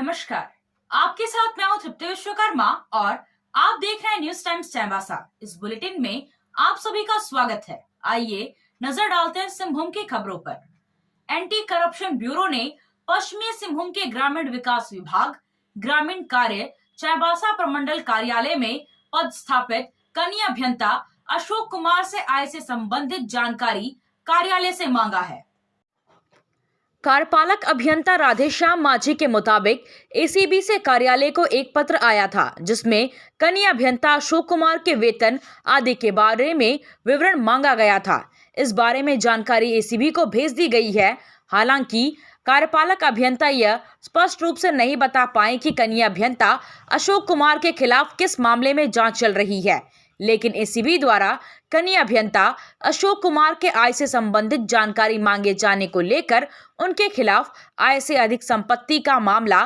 नमस्कार, आपके साथ मैं हूं तृप्ति विश्वकर्मा और आप देख रहे हैं न्यूज टाइम्स चाईबासा। इस बुलेटिन में आप सभी का स्वागत है। आइए नजर डालते हैं सिंहभूम की खबरों पर। एंटी करप्शन ब्यूरो ने पश्चिमी सिंहभूम के ग्रामीण विकास विभाग ग्रामीण कार्य चाईबासा प्रमंडल कार्यालय में पदस्थापित कनीय अभियंता अशोक कुमार से आय से संबंधित जानकारी कार्यालय से मांगा है। कार्यपालक अभियंता राधेश्याम माझी के मुताबिक एसीबी से कार्यालय को एक पत्र आया था जिसमें कनीय अभियंता अशोक कुमार के वेतन आदि के बारे में विवरण मांगा गया था। इस बारे में जानकारी एसीबी को भेज दी गई है। हालांकि कार्यपालक अभियंता यह स्पष्ट रूप से नहीं बता पाए कि कनीय अभियंता अशोक कुमार के खिलाफ किस मामले में जांच चल रही है, लेकिन एसीबी द्वारा कनीय अभियंता अशोक कुमार के आय से संबंधित जानकारी मांगे जाने को लेकर उनके खिलाफ आय से अधिक संपत्ति का मामला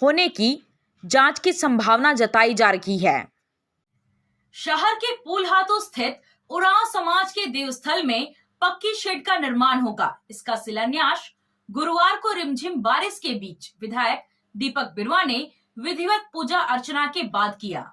होने की जांच की संभावना जताई जा रही है। शहर के पुलहातू स्थित उरांव समाज के देवस्थल में पक्की शेड का निर्माण होगा। इसका शिलान्यास गुरुवार को रिमझिम बारिश के बीच विधायक दीपक बिरुआ ने विधिवत पूजा अर्चना के बाद किया।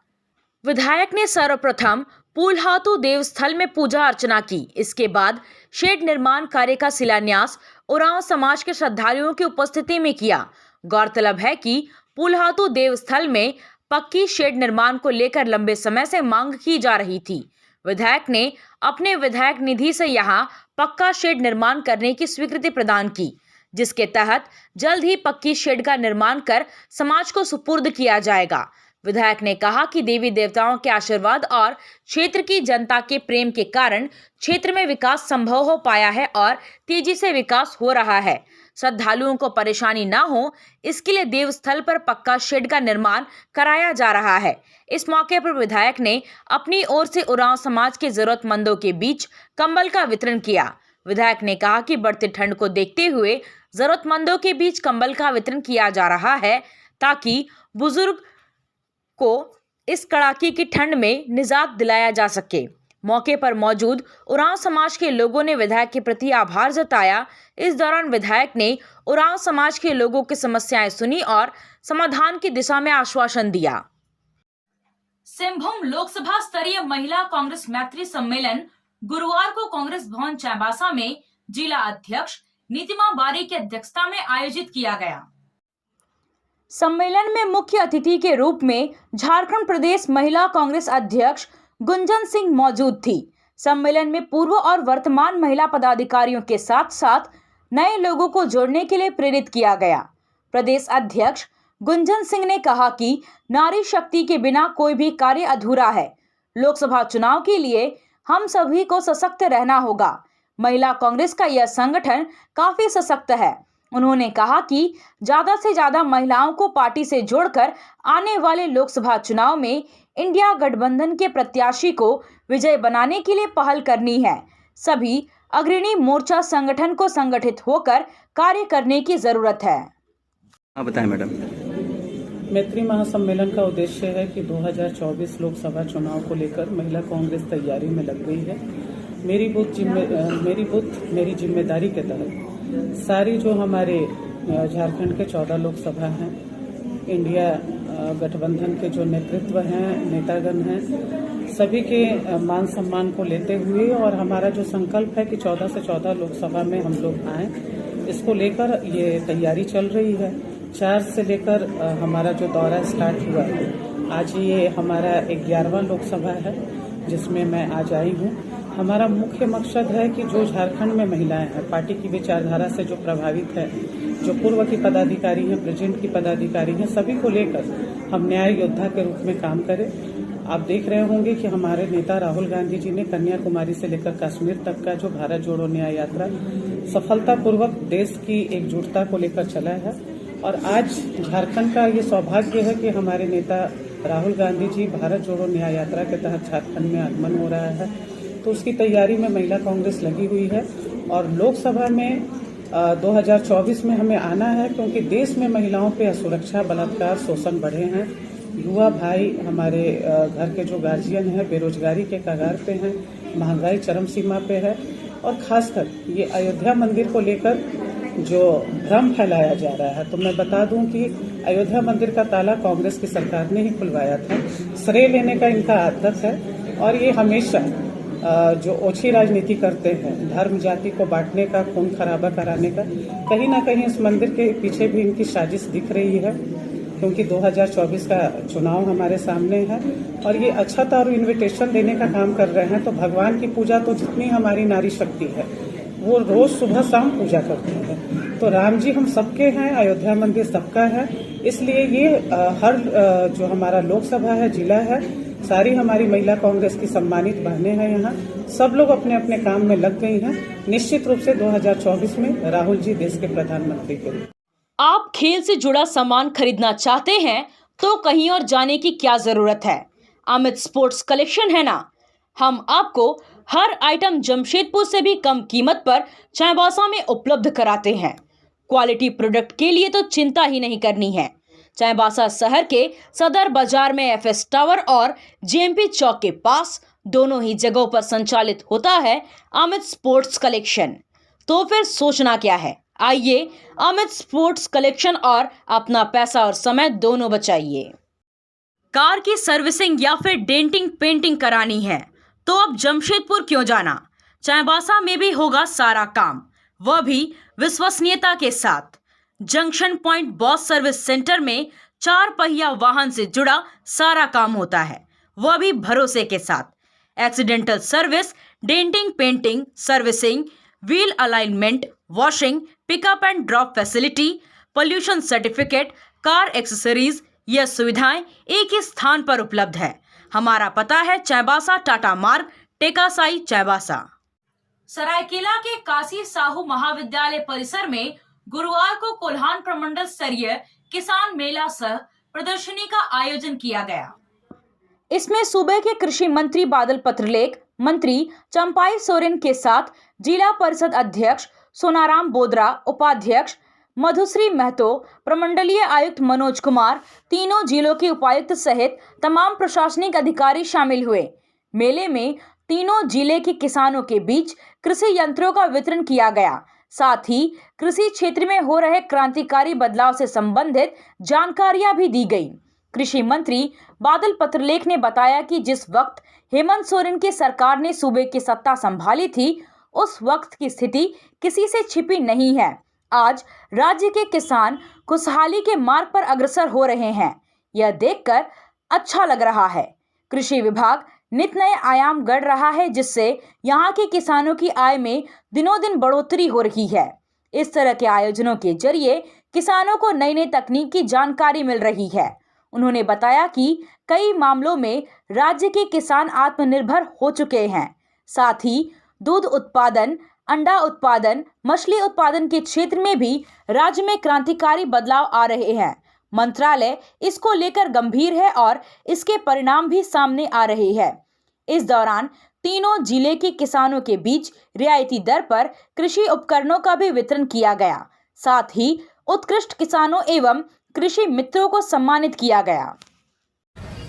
विधायक ने सर्वप्रथम पुलहातू देवस्थल में पूजा अर्चना की। इसके बाद शेड निर्माण कार्य का शिलान्यास उरांव समाज के श्रद्धालुओं की उपस्थिति में किया। गौरतलब है कि पुलहातू देवस्थल में पक्की शेड निर्माण को लेकर लंबे समय से मांग की जा रही थी। विधायक ने अपने विधायक निधि से यहां पक्का शेड निर्माण करने की स्वीकृति प्रदान की, जिसके तहत जल्द ही पक्की शेड का निर्माण कर समाज को सुपुर्द किया जाएगा। विधायक ने कहा कि देवी देवताओं के आशीर्वाद और क्षेत्र की जनता के प्रेम के कारण क्षेत्र में विकास संभव हो पाया है और तेजी से विकास हो रहा है। श्रद्धालुओं को परेशानी न हो, इसके लिए देवस्थल पर पक्का शेड का निर्माण कराया जा रहा है। इस मौके पर विधायक ने अपनी ओर से उरांव समाज के जरूरतमंदों के बीच कंबल का वितरण किया। विधायक ने कहा कि बढ़ती ठंड को देखते हुए जरूरतमंदों के बीच कंबल का वितरण किया जा रहा है ताकि बुजुर्ग को इस कड़ाके की ठंड में निजात दिलाया जा सके। मौके पर मौजूद उरांव समाज के लोगों ने विधायक के प्रति आभार जताया। इस दौरान विधायक ने उरांव समाज के लोगों की समस्याएं सुनी और समाधान की दिशा में आश्वासन दिया। सिंहभूम लोकसभा स्तरीय महिला कांग्रेस मैत्री सम्मेलन गुरुवार को कांग्रेस भवन चाईबासा में जिला अध्यक्ष नीतिमा बारी की अध्यक्षता में आयोजित किया गया। सम्मेलन में मुख्य अतिथि के रूप में झारखंड प्रदेश महिला कांग्रेस अध्यक्ष गुंजन सिंह मौजूद थी। सम्मेलन में पूर्व और वर्तमान महिला पदाधिकारियों के साथ साथ नए लोगों को जोड़ने के लिए प्रेरित किया गया। प्रदेश अध्यक्ष गुंजन सिंह ने कहा कि नारी शक्ति के बिना कोई भी कार्य अधूरा है। लोकसभा चुनाव के लिए हम सभी को सशक्त रहना होगा। महिला कांग्रेस का यह संगठन काफी सशक्त है। उन्होंने कहा कि ज्यादा से ज्यादा महिलाओं को पार्टी से जोड़कर आने वाले लोकसभा चुनाव में इंडिया गठबंधन के प्रत्याशी को विजय बनाने के लिए पहल करनी है। सभी अग्रणी मोर्चा संगठन को संगठित होकर कार्य करने की जरूरत है। हाँ बताएं मैडम। मैत्री महासम्मेलन का उद्देश्य है कि 2024 लोकसभा चुनाव को लेकर महिला कांग्रेस तैयारी में लग गई है। मेरी बुथ मेरी जिम्मेदारी के तहत सारी जो हमारे झारखंड के 14 लोकसभा हैं, इंडिया गठबंधन के जो नेतृत्व हैं, नेतागण हैं, सभी के मान सम्मान को लेते हुए और हमारा जो संकल्प है कि 14 से 14 लोकसभा में हम लोग आए, इसको लेकर ये तैयारी चल रही है। 4 से लेकर हमारा जो दौरा स्टार्ट हुआ है, आज ये हमारा 11वां लोकसभा है जिसमें मैं आज आई हूँ। हमारा मुख्य मकसद है कि जो झारखंड में महिलाएं हैं, पार्टी की विचारधारा से जो प्रभावित है, जो पूर्व की पदाधिकारी हैं, प्रेजेंट की पदाधिकारी हैं, सभी को लेकर हम न्याय योद्धा के रूप में काम करें। आप देख रहे होंगे कि हमारे नेता राहुल गांधी जी ने कन्याकुमारी से लेकर कश्मीर तक का जो भारत जोड़ो न्याय यात्रा सफलतापूर्वक देश की एकजुटता को लेकर चला है और आज झारखंड का ये सौभाग्य है कि हमारे नेता राहुल गांधी जी भारत जोड़ो न्याय यात्रा के तहत झारखंड में आगमन हो रहा है, तो उसकी तैयारी में महिला कांग्रेस लगी हुई है। और लोकसभा में 2024 में हमें आना है क्योंकि देश में महिलाओं पे असुरक्षा, बलात्कार, शोषण बढ़े हैं। युवा भाई हमारे घर के जो गार्जियन हैं बेरोजगारी के कगार पे हैं, महंगाई चरम सीमा पे है और खासकर ये अयोध्या मंदिर को लेकर जो भ्रम फैलाया जा रहा है, तो मैं बता दूं कि अयोध्या मंदिर का ताला कांग्रेस की सरकार ने ही खुलवाया था। श्रेय लेने का इनका आदत है और ये हमेशा जो ओछी राजनीति करते हैं, धर्म जाति को बांटने का, खून खराबा कराने का, कहीं ना कहीं इस मंदिर के पीछे भी इनकी साजिश दिख रही है, क्योंकि 2024 का चुनाव हमारे सामने है और ये अक्षत और इनविटेशन देने का काम कर रहे हैं। तो भगवान की पूजा तो जितनी हमारी नारी शक्ति है वो रोज सुबह शाम पूजा करते हैं। तो राम जी हम सबके हैं, अयोध्या मंदिर सबका है, इसलिए ये हर जो हमारा लोकसभा है, जिला है, सारी हमारी महिला कांग्रेस की सम्मानित बहनें हैं, यहाँ सब लोग अपने अपने काम में लग गई हैं। निश्चित रूप से 2024 में राहुल जी देश के प्रधानमंत्री के लिए। आप खेल से जुड़ा सामान खरीदना चाहते हैं तो कहीं और जाने की क्या जरूरत है। अमित स्पोर्ट्स कलेक्शन है ना। हम आपको हर आइटम जमशेदपुर से भी कम कीमत पर चाईबासा में उपलब्ध कराते हैं। क्वालिटी प्रोडक्ट के लिए तो चिंता ही नहीं करनी है। चाईबासा शहर के सदर बाजार में एफएस टावर और जेएमपी चौक के पास दोनों ही जगहों पर संचालित होता है अमित स्पोर्ट्स कलेक्शन। तो फिर सोचना क्या है, आइए अमित स्पोर्ट्स कलेक्शन और अपना पैसा और समय दोनों बचाइए। कार की सर्विसिंग या फिर डेंटिंग पेंटिंग करानी है तो अब जमशेदपुर क्यों जाना। चाईबासा में भी होगा सारा काम, वह भी विश्वसनीयता के साथ। Junction point boss service centre में 4 पहिया वाहन से जुड़ा सारा काम होता है, वह भी भरोसे के साथ। Accidental service, denting painting, servicing, wheel alignment, washing, pickup and drop facility, pollution certificate, car accessories, यह सुविधाएं एक ही स्थान पर उपलब्ध है। हमारा पता है चाईबासा टाटा मार्ग, टेकासाई, चाईबासा। सरायकेला के काशी साहू महाविद्यालय परिसर में गुरुवार को कोल्हान प्रमंडल स्तरीय किसान मेला सह प्रदर्शनी का आयोजन किया गया। इसमें सूबे के कृषि मंत्री बादल पत्रलेख, मंत्री चंपाई सोरेन के साथ जिला परिषद अध्यक्ष सोनाराम बोदरा, उपाध्यक्ष मधुश्री महतो, प्रमंडलीय आयुक्त मनोज कुमार, तीनों जिलों के उपायुक्त सहित तमाम प्रशासनिक अधिकारी शामिल हुए। मेले में तीनों जिले के किसानों के बीच कृषि यंत्रों का वितरण किया गया। साथ ही कृषि क्षेत्र में हो रहे क्रांतिकारी बदलाव से संबंधित जानकारियां भी दी गई। कृषि मंत्री बादल पत्रलेख ने बताया कि जिस वक्त हेमंत सोरेन की सरकार ने सूबे की सत्ता संभाली थी, उस वक्त की स्थिति किसी से छिपी नहीं है। आज राज्य के किसान खुशहाली के मार्ग पर अग्रसर हो रहे हैं, यह देखकर अच्छा लग रहा है। कृषि विभाग नित नए आयाम गढ़ रहा है, जिससे यहाँ के किसानों की आय में दिनों दिन बढ़ोतरी हो रही है। इस तरह के आयोजनों के जरिए किसानों को नई नई तकनीक की जानकारी मिल रही है। उन्होंने बताया कि कई मामलों में राज्य के किसान आत्मनिर्भर हो चुके हैं। साथ ही दूध उत्पादन, अंडा उत्पादन, मछली उत्पादन के क्षेत्र में भी राज्य में क्रांतिकारी बदलाव आ रहे हैं। मंत्रालय इसको लेकर गंभीर है और इसके परिणाम भी सामने आ रहे हैं। इस दौरान तीनों जिले के किसानों के बीच रियायती दर पर कृषि उपकरणों का भी वितरण किया गया। साथ ही उत्कृष्ट किसानों एवं कृषि मित्रों को सम्मानित किया गया।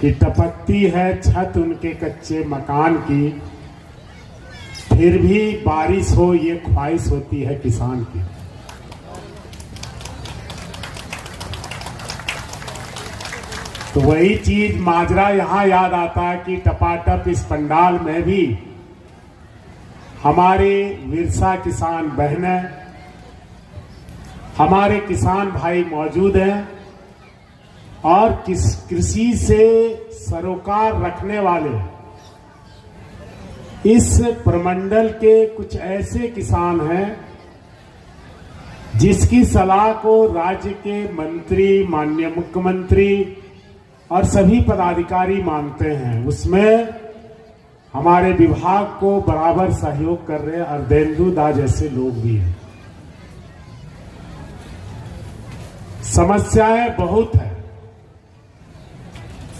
कि टपकती है छत उनके कच्चे मकान की, फिर भी बारिश हो ये ख्वाहिश होती है किसान की। तो वही चीज माजरा यहां याद आता है कि टपाटप इस पंडाल में भी हमारे विरसा किसान बहनें, हमारे किसान भाई मौजूद हैं और कृषि से सरोकार रखने वाले इस प्रमंडल के कुछ ऐसे किसान हैं जिसकी सलाह को राज्य के मंत्री, माननीय मुख्यमंत्री और सभी पदाधिकारी मानते हैं। उसमें हमारे विभाग को बराबर सहयोग कर रहे अर्धेंदु दा जैसे लोग भी हैं। समस्याएं बहुत है,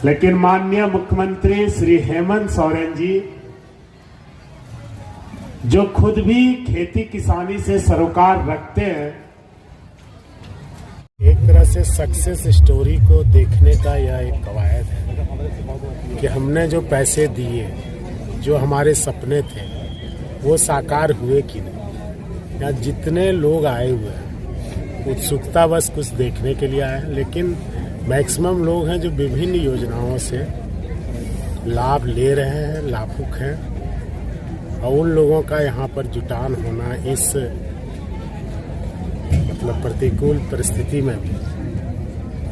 लेकिन माननीय मुख्यमंत्री श्री हेमंत सोरेन जी जो खुद भी खेती किसानी से सरोकार रखते हैं, एक तरह से सक्सेस स्टोरी को देखने का यह एक कवायद है कि हमने जो पैसे दिए, जो हमारे सपने थे, वो साकार हुए कि नहीं। या जितने लोग आए हुए हैं उत्सुकतावश कुछ देखने के लिए आए हैं, लेकिन मैक्सिमम लोग हैं जो विभिन्न योजनाओं से लाभ ले रहे हैं, लाभुक हैं, और उन लोगों का यहाँ पर जुटान होना इस मतलब प्रतिकूल परिस्थिति में भी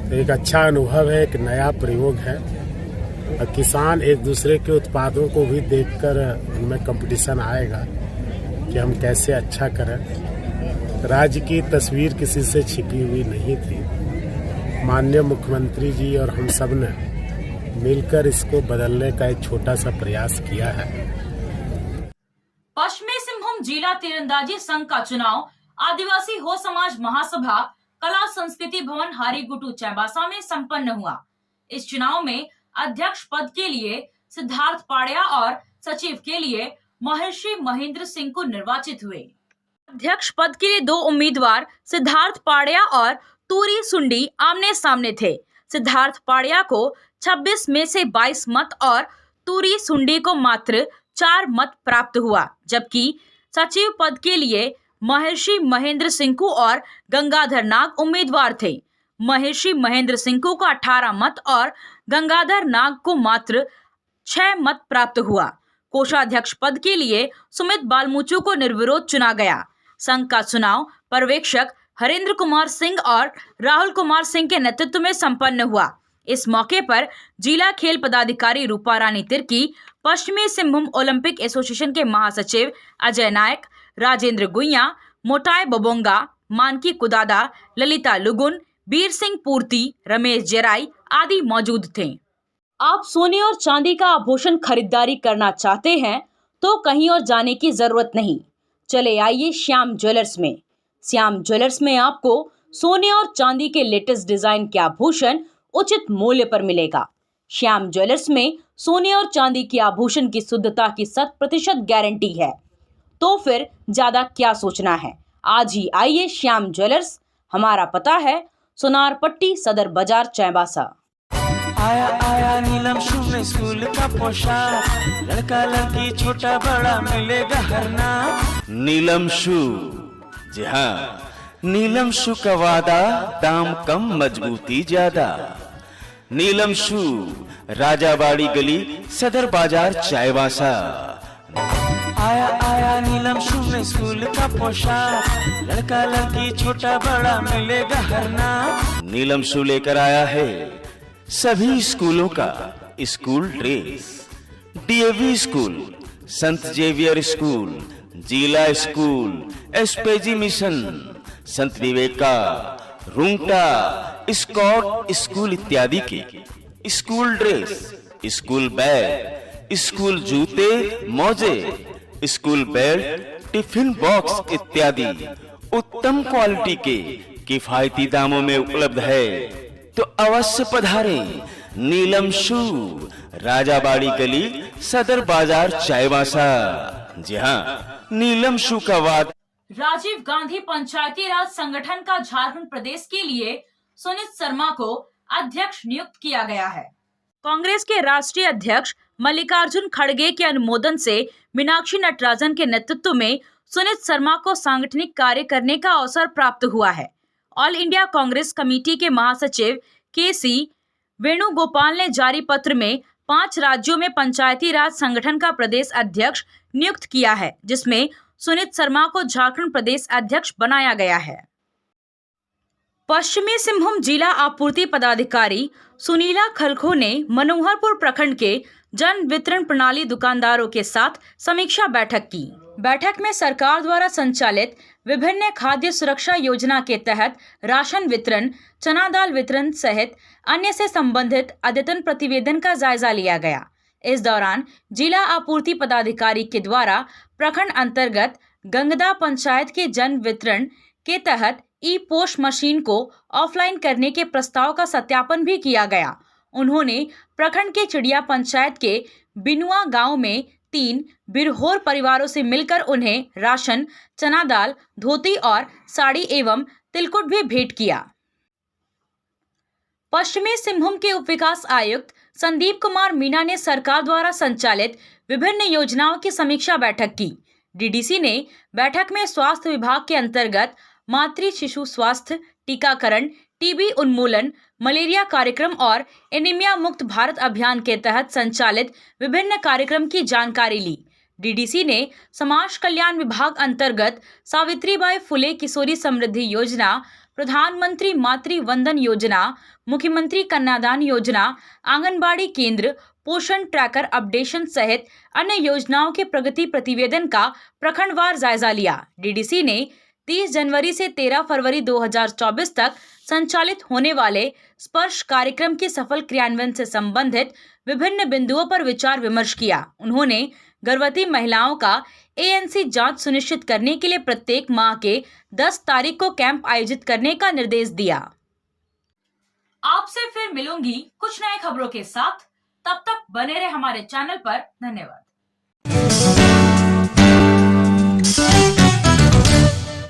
तो एक अच्छा अनुभव है, एक नया प्रयोग है। और किसान एक दूसरे के उत्पादों को भी देखकर उनमें कंपटीशन आएगा कि हम कैसे अच्छा करें। राज्य की तस्वीर किसी से छिपी हुई नहीं थी। माननीय मुख्यमंत्री जी और हम सब ने मिलकर इसको बदलने का एक छोटा सा प्रयास किया है। पश्चिमी सिंहभूम जिला तीरंदाजी संघ का चुनाव आदिवासी हो समाज महासभा कला संस्कृति भवन हारीगुटू चाईबासा में संपन्न हुआ। इस चुनाव में अध्यक्ष पद के लिए सिद्धार्थ पाड़िया और सचिव के लिए महर्षि महेंद्र सिंह को निर्वाचित हुए। अध्यक्ष पद के लिए 2 उम्मीदवार सिद्धार्थ पाड़िया और तूरी सुंडी आमने सामने थे। सिद्धार्थ पाड़िया को 26 में से 22 मत और तूरी सुंडी को मात्र 4 मत प्राप्त हुआ, जबकि सचिव पद के लिए महर्षि महेंद्र सिंह और गंगाधर नाग उम्मीदवार थे। महर्षि महेंद्र सिंह को 18 मत और गंगाधर नाग को मात्र 6 मत प्राप्त हुआ। कोषाध्यक्ष पद के लिए सुमित बालमुचु को निर्विरोध चुना गया। संघ का चुनाव पर्यवेक्षक हरेंद्र कुमार सिंह और राहुल कुमार सिंह के नेतृत्व में संपन्न हुआ। इस मौके पर जिला खेल पदाधिकारी रूपा रानी तिर्की, पश्चिमी सिंहभूम ओलंपिक एसोसिएशन के महासचिव अजय नायक, राजेंद्र गुइया, मोटाई बबोंगा, मानकी कुदादा, ललिता लुगुन, बीर सिंह पूर्ति, रमेश जराई आदि मौजूद थे। आप सोने और चांदी का आभूषण खरीदारी करना चाहते हैं तो कहीं और जाने की जरूरत नहीं। चले आइए श्याम ज्वेलर्स में। श्याम ज्वेलर्स में आपको सोने और चांदी के लेटेस्ट डिजाइन के आभूषण उचित मूल्य पर मिलेगा। श्याम ज्वेलर्स में सोने और चांदी के आभूषण की शुद्धता की 100% गारंटी है। तो फिर ज्यादा क्या सोचना है, आज ही आइए श्याम ज्वेलर्स। हमारा पता है सोनार पट्टी, सदर बाजार, चाईबासा। आया आया नीलम शू में स्कूल का पोशाक, लड़का लड़की छोटा बड़ा मिलेगा हर नाम। नीलम शू, जी हाँ, नीलम शू का वादा, दाम कम मजबूती ज्यादा। नीलम शू, राजाबाड़ी गली, सदर बाजार, चाईबासा। आया आया नीलम शू में स्कूल का पोशाक, लड़का लड़की छोटा बड़ा मिलेगा हर नाम। नीलम शू लेकर आया है सभी स्कूलों का स्कूल ड्रेस। डीएवी स्कूल, संत जेवियर स्कूल, जिला स्कूल, एसपीजी मिशन, संत विवेका, रुंगटा, स्कॉट स्कूल इत्यादि के school dress, school bag, school जूते, मोजे, स्कूल बेल्ट, टिफिन बॉक्स इत्यादि उत्तम क्वालिटी के किफायती दामों में उपलब्ध है। तो अवश्य पधारें। नीलम शू, राजाबाड़ी गली, सदर बाजार, चाईबासा। जी हाँ, नीलम शू का वाद। राजीव गांधी पंचायती राज संगठन का झारखंड प्रदेश के लिए सुनीत शर्मा को अध्यक्ष नियुक्त किया गया है। कांग्रेस के राष्ट्रीय अध्यक्ष मल्लिकार्जुन खड़गे के अनुमोदन से मीनाक्षी नटराजन के नेतृत्व में सुनीत शर्मा को सांगठनिक कार्य करने का अवसर प्राप्त हुआ है। ऑल इंडिया कांग्रेस कमेटी के महासचिव के.सी. वेणुगोपाल ने जारी पत्र में 5 राज्यों में पंचायती राज संगठन का प्रदेश अध्यक्ष नियुक्त किया है, जिसमें सुनीत शर्मा को झारखंड प्रदेश अध्यक्ष बनाया गया है। पश्चिमी सिंहभूम जिला आपूर्ति पदाधिकारी सुनीला खलखो ने मनोहरपुर प्रखंड के जन वितरण प्रणाली दुकानदारों के साथ समीक्षा बैठक की। बैठक में सरकार द्वारा संचालित विभिन्न खाद्य सुरक्षा योजना के तहत राशन वितरण, चना दाल वितरण सहित अन्य से संबंधित अद्यतन प्रतिवेदन का जायजा लिया गया। इस दौरान जिला आपूर्ति पदाधिकारी के द्वारा प्रखंड अंतर्गत गंगदा पंचायत के जन वितरण के तहत ई पोस्ट मशीन को ऑफलाइन करने के प्रस्ताव का सत्यापन भी किया गया। उन्होंने प्रखंड के चिड़िया पंचायत के बिनुआ गांव में 3 बिरहोर परिवारों से मिलकर उन्हें राशन, चना दाल, धोती और साड़ी एवं तिलकुट भी भेंट किया। पश्चिमी सिंहभूम के उप विकास आयुक्त संदीप कुमार मीना ने सरकार द्वारा संचालित विभिन्न योजनाओं की समीक्षा बैठक की। डीडीसी ने बैठक में स्वास्थ्य विभाग के अंतर्गत मातृ शिशु स्वास्थ्य, टीकाकरण, टीबी उन्मूलन, मलेरिया कार्यक्रम और एनीमिया मुक्त भारत अभियान के तहत संचालित विभिन्न कार्यक्रम की जानकारी ली। डीडीसी ने समाज कल्याण विभाग अंतर्गत सावित्रीबाई फुले किशोरी समृद्धि योजना, प्रधानमंत्री मातृ वंदन योजना, मुख्यमंत्री कन्यादान योजना, आंगनबाड़ी केंद्र, पोषण ट्रैकर अपडेशन सहित अन्य योजनाओं के प्रगति प्रतिवेदन का प्रखंडवार जायजा लिया। डीडीसी ने 30 जनवरी से 13 फरवरी 2024 तक संचालित होने वाले स्पर्श कार्यक्रम के सफल क्रियान्वयन से संबंधित विभिन्न बिंदुओं पर विचार विमर्श किया। उन्होंने गर्भवती महिलाओं का ANC जांच सुनिश्चित करने के लिए प्रत्येक माह के 10 तारीख को कैंप आयोजित करने का निर्देश दिया। आपसे फिर मिलूंगी कुछ नए खबरों के साथ। तब तक बने रहे हमारे चैनल पर। धन्यवाद।